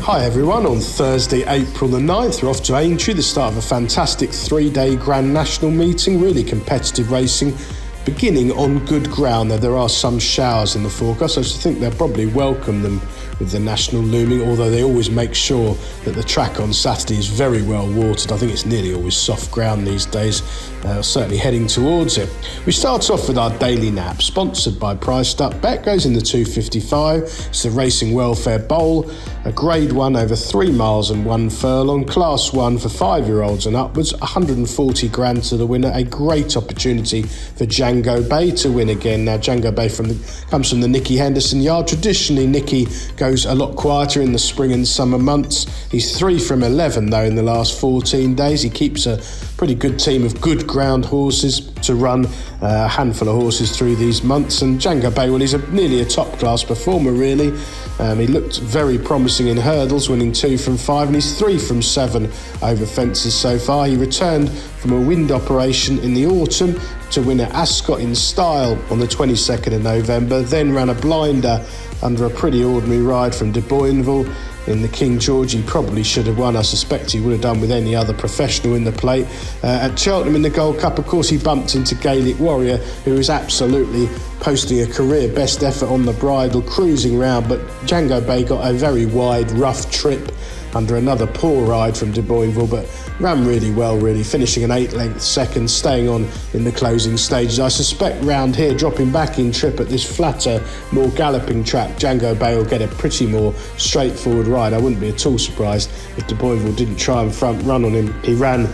Hi everyone, on Thursday, April the 9th, we're off to Aintree, the start of a fantastic three-day Grand National meeting, really competitive racing, beginning on good ground. There are some showers in the forecast, so I think they'll probably welcome them with the National looming, although they always make sure that the track on Saturday is very well watered. I think it's nearly always soft ground these days, certainly heading towards it. We start off with our daily nap, sponsored by Priced Up Bet, goes in the 255. It's the Racing Welfare Bowl, a grade 1 over 3 miles and 1 furlong, class 1 for 5-year-olds and upwards, 140 grand to the winner, a great opportunity for Django Bay to win again. Now Django Bay comes from the Nicky Henderson yard. Traditionally Nicky goes a lot quieter in the spring and summer months. He's 3 from 11 though in the last 14 days. He keeps a pretty good team of good ground horses to run a handful of horses through these months, and Django Bay, well, he's nearly a top class performer really. He looked very promising in hurdles, winning 2 from 5, and he's 3 from 7 over fences so far. He returned from a wind operation in the autumn to win at Ascot in Style on the 22nd of November, then ran a blinder under a pretty ordinary ride from De Boinville in the King George. He probably should have won. I suspect he would have done with any other professional in the plate. At Cheltenham in the Gold Cup, of course, he bumped into Gaelic Warrior, who was absolutely posting a career best effort on the bridle, cruising round, but Django Bay got a very wide, rough trip under another poor ride from De Boinville, but ran really well, really, finishing an 8-length second, staying on in the closing stages. I suspect round here, dropping back in trip at this flatter, more galloping track, Django Bay will get a pretty more straightforward ride. I wouldn't be at all surprised if De Boinville didn't try and front run on him. He ran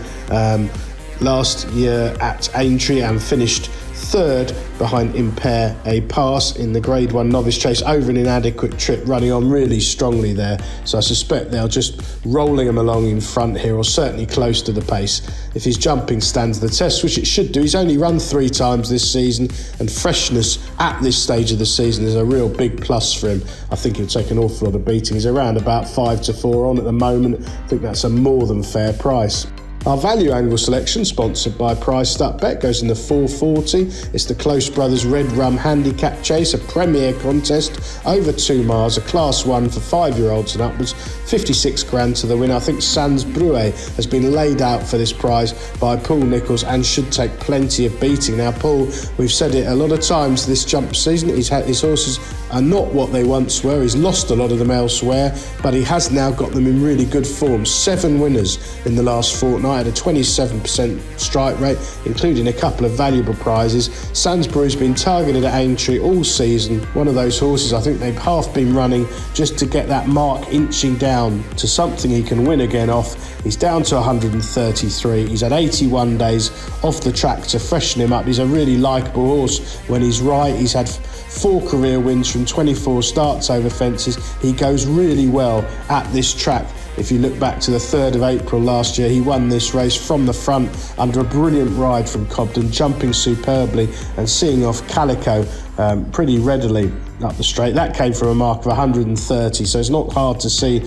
last year at Aintree and finished 3rd behind Impair a Pass in the Grade 1 Novice Chase over an inadequate trip, running on really strongly there. So I suspect they're just rolling him along in front here, or certainly close to the pace. If his jumping stands the test, which it should do, he's only run 3 times this season, and freshness at this stage of the season is a real big plus for him. I think he'll take an awful lot of beating. He's around about 5-4 on at the moment. I think that's a more than fair price. Our value angle selection, sponsored by Priced Up Bet, goes in the 440. It's the Close Brothers Red Rum Handicap Chase, a premier contest over 2 miles, a class 1 for 5-year-olds and upwards, 56 grand to the winner. I think Sans Brouet has been laid out for this prize by Paul Nicholls and should take plenty of beating. Now Paul, we've said it a lot of times this jump season, his horses are not what they once were. He's lost a lot of them elsewhere, but he has now got them in really good form. 7 winners in the last fortnight at a 27% strike rate, including a couple of valuable prizes. Sainsbury's been targeted at Aintree all season. One of those horses I think they've half been running just to get that mark inching down to something he can win again off. He's down to 133. He's had 81 days off the track to freshen him up. He's a really likeable horse when he's right. He's had 4 career wins from 24 starts over fences. He goes really well at this track. If you look back to the 3rd of April last year, he won this race from the front under a brilliant ride from Cobden, jumping superbly and seeing off Calico pretty readily up the straight. That came from a mark of 130, so it's not hard to see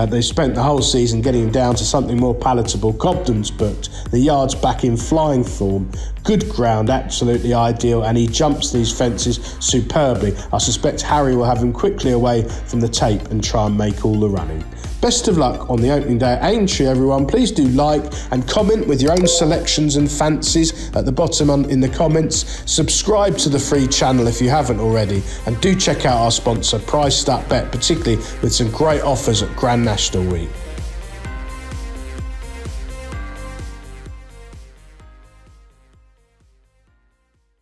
they spent the whole season getting him down to something more palatable. Cobden's booked, the yard's back in flying form, good ground, absolutely ideal, and he jumps these fences superbly. I suspect Harry will have him quickly away from the tape and try and make all the running. Best of luck on the opening day at Aintree, everyone. Please do like and comment with your own selections and fancies at the bottom in the comments. Subscribe to the free channel if you haven't already, and do check out our sponsor Priced Up Bet, particularly with some great offers at Grand National Week.